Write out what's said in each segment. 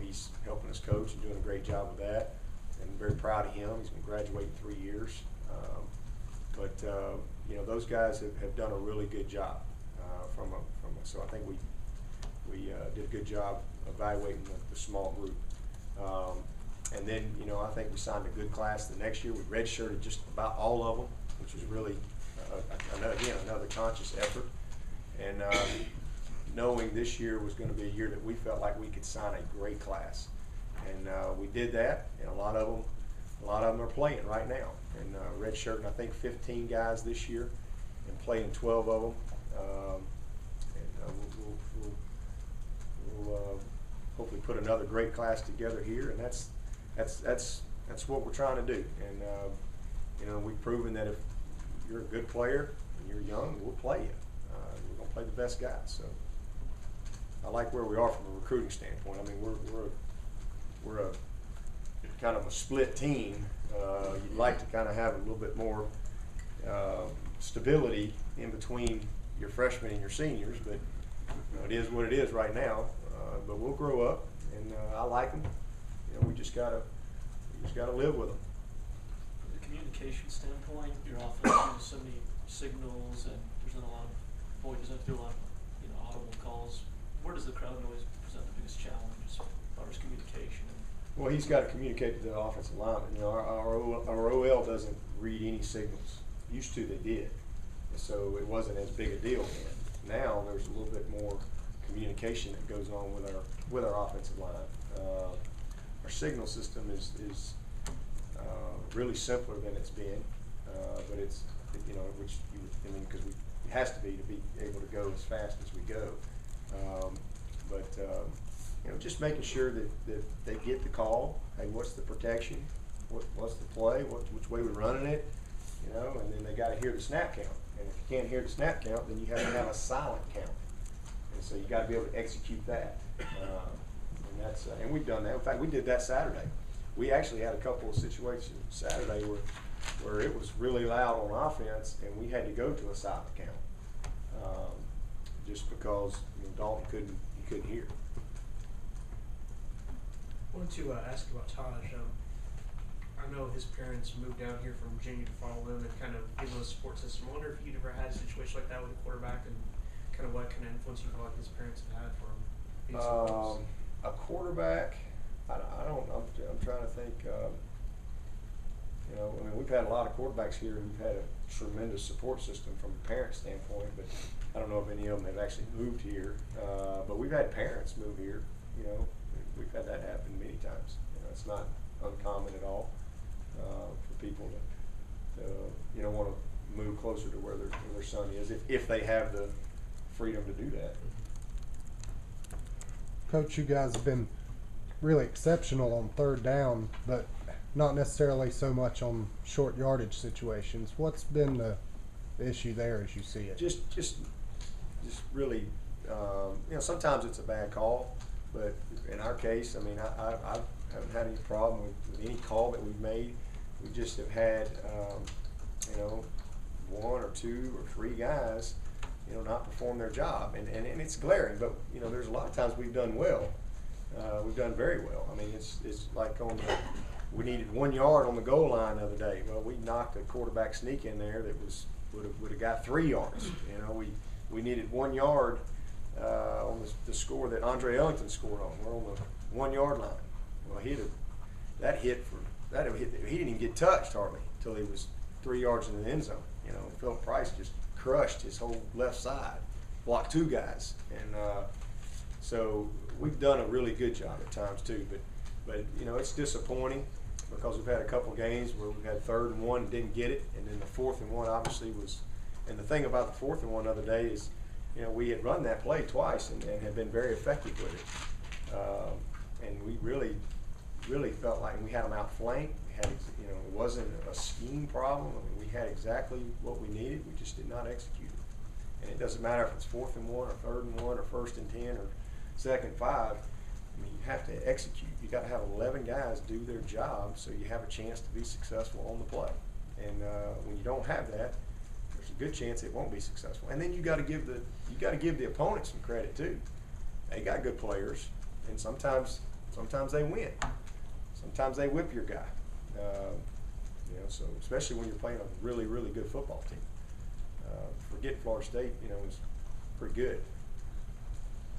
he's helping us coach and doing a great job with that, and I'm very proud of him. He's going to graduate in 3 years. You know, those guys have done a really good job so I think we did a good job evaluating the small group. And then, you know, I think we signed a good class the next year. We redshirted just about all of them, which was really, another conscious effort. And knowing this year was going to be a year that we felt like we could sign a great class. And we did that, and a lot of them are playing right now. And redshirting, I think, 15 guys this year and playing 12 of them. We'll hopefully put another great class together here, and that's what we're trying to do. And you know, we've proven that if you're a good player and you're young, we'll play you. We're gonna play the best guys. So I like where we are from a recruiting standpoint. I mean, we're a kind of a split team. You'd like to kind of have a little bit more stability in between your freshmen and your seniors, but you know, it is what it is right now. But we'll grow up, and I like them. You know, we just gotta live with them. From the communication standpoint, your offense has so many signals, and there's not a lot of doesn't have to do a lot of audible calls. Where does the crowd noise present the biggest challenge as far as communication? Well, he's got to communicate to the offensive lineman. You know, our OL doesn't read any signals. Used to, they did, and so it wasn't as big a deal then. Now there's a little bit more communication that goes on with our offensive line. Our signal system is really simpler than it's been, but it's because it has to be able to go as fast as we go. You know, just making sure that they get the call. Hey, what's the protection? What's the play? Which way we're running it? You know, and then they got to hear the snap count. And if you can't hear the snap count, then you have to have a silent count. And so you got to be able to execute that. And we've done that. In fact, we did that Saturday. We actually had a couple of situations Saturday where it was really loud on offense, and we had to go to a silent count just because Dalton couldn't hear. I wanted to ask about Taj. I know his parents moved down here from Virginia to follow him and kind of give him a support system. I wonder if you'd ever had a situation like that with a quarterback, and kind of what kind of influence you feel like his parents have had for him. A quarterback, I'm trying to think. You know, I mean, we've had a lot of quarterbacks here who've had a tremendous support system from a parent standpoint, but I don't know if any of them have actually moved here. But we've had parents move here. You know, we've had that happen many times. You know, it's not uncommon at all for people to want to move closer to where their son is if they have the freedom to do that. Coach, you guys have been really exceptional on third down, but not necessarily so much on short yardage situations. What's been the issue there as you see it? Just really, sometimes it's a bad call, but in our case, I mean, I haven't had any problem with any call that we've made. We just have had, one or two or three guys, not perform their job, and it's glaring. But there's a lot of times we've done well. We've done very well. I mean, it's like we needed 1 yard on the goal line the other day. Well, we knocked a quarterback sneak in there that would have got 3 yards. We needed 1 yard on the score that Andre Ellington scored on. We're on the 1 yard line. Well, he didn't even get touched hardly until he was 3 yards in the end zone. Philip Price just crushed his whole left side, blocked 2 guys, and so we've done a really good job at times too. But it's disappointing because we've had a couple games where we had 3rd and 1 and didn't get it, and then the 4th and 1 obviously was. And the thing about the 4th and 1 the other day is, we had run that play twice and had been very effective with it, and we really felt like we had them outflanked. We had, it wasn't a scheme problem. I mean, we had exactly what we needed. We just did not execute it. And it doesn't matter if it's 4th and 1 or 3rd and 1 or 1st and 10 or 2nd and 5. I mean, you have to execute. You got to have 11 guys do their job so you have a chance to be successful on the play. And when you don't have that, there's a good chance it won't be successful. And then you got to give the opponent some credit too. They got good players, and sometimes Sometimes they win. Sometimes they whip your guy. You know, so especially when you're playing a really, really good football team. Forget Florida State, you know, was pretty good.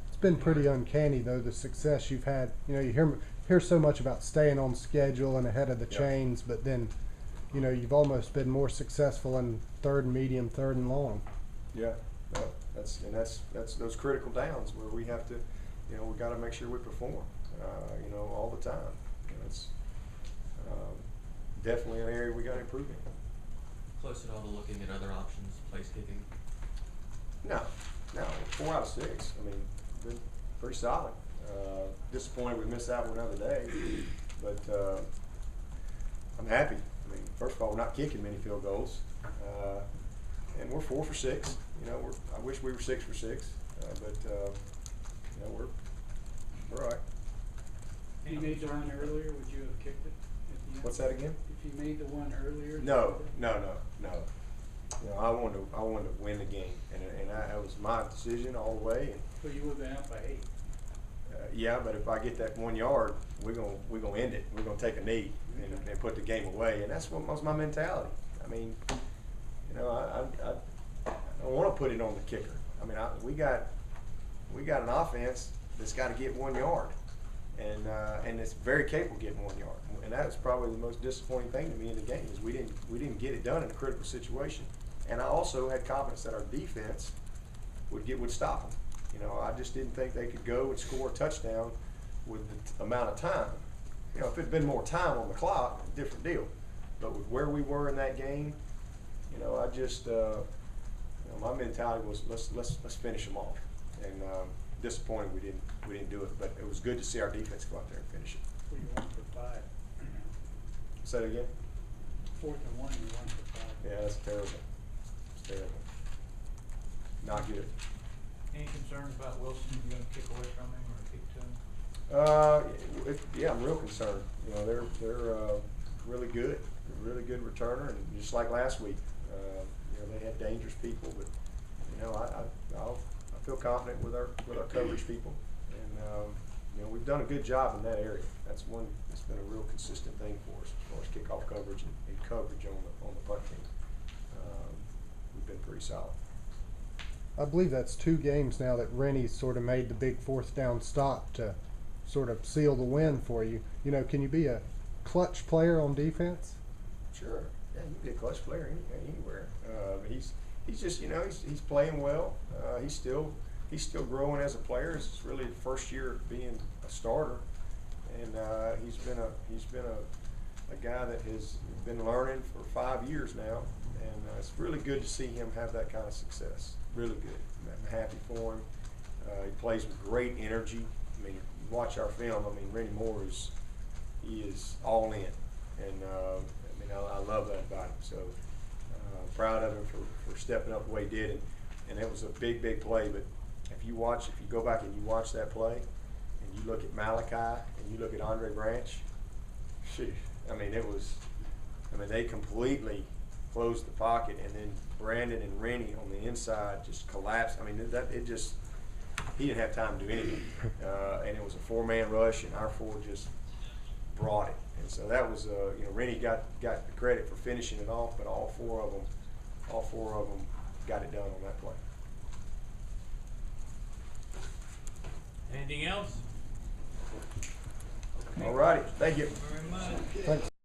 It's been pretty uncanny though, the success you've had. You know, you hear so much about staying on schedule and ahead of the Yep. chains, but then, you know, you've almost been more successful in third and medium, third and long. Yeah, well, that's those critical downs where we have to, you know, we got to make sure we perform, you know, all the time. You know, it's definitely an area we got to improve in. Close at all to looking at other options, place kicking? No, 4 out of 6. I mean, been pretty solid. Disappointed we missed out one other day, but I'm happy. I mean, first of all, we're not kicking many field goals, and we're 4 for 6. You know, I wish we were 6 for 6, but you know, we're all right. If you made the one earlier, would you have kicked it at the end? What's that again? If you made the one earlier? No. You know, I wanted to win the game, and that was my decision all the way. And, So you would have been up by 8. yeah, but if I get that 1 yard, we're gonna end it. We're gonna take a knee and put the game away, and that's what was my mentality. I mean, you know, I don't want to put it on the kicker. I mean, we got an offense that's got to get 1 yard, and it's very capable of getting 1 yard. And that was probably the most disappointing thing to me in the game is we didn't get it done in a critical situation. And I also had confidence that our defense would stop them. You know, I just didn't think they could go and score a touchdown with the amount of time. You know, if it'd been more time on the clock, different deal. But with where we were in that game, you know, I just, you know, my mentality was let's finish them off. And disappointed we didn't do it, but it was good to see our defense go out there and finish it. Well, you 1 for 5. Say that again? 4th and 1, you're 1 for 5. Yeah, that's terrible. It's terrible. Not good. Any concerns about Wilson? You gonna kick away from him or kick to him? Yeah, I'm real concerned. You know, they're really good. They're a really good returner, and just like last week, you know, they had dangerous people, but you know, I feel confident with our coverage people, and you know, we've done a good job in that area. That's been a real consistent thing for us as far as kickoff coverage and coverage on the punt team. We've been pretty solid. I believe that's 2 games now that Rennie's sort of made the big 4th down stop to sort of seal the win for you. You know, can you be a clutch player on defense? Sure. Yeah, you can be a clutch player anywhere. But he's just, you know, he's playing well. He's still growing as a player. It's really the first year being a starter, and he's been a guy that has been learning for 5 years now, and it's really good to see him have that kind of success. Really good. I'm happy for him. He plays with great energy. I mean, you watch our film. I mean, Rennie Moore is all in, and I mean, I love that about him. So proud of him for stepping up the way he did, and it was a big play. But if you go back and you watch that play, and you look at Malachi and you look at Andre Branch, shoot, I mean, they completely closed the pocket, and then Brandon and Rennie on the inside just collapsed. I mean, he didn't have time to do anything, and it was a 4-man rush, and our 4 just brought it. And so that was, you know, Rennie got the credit for finishing it off, but all four of them got it done on that play. Anything else? All righty, thank you. Very much. Thanks.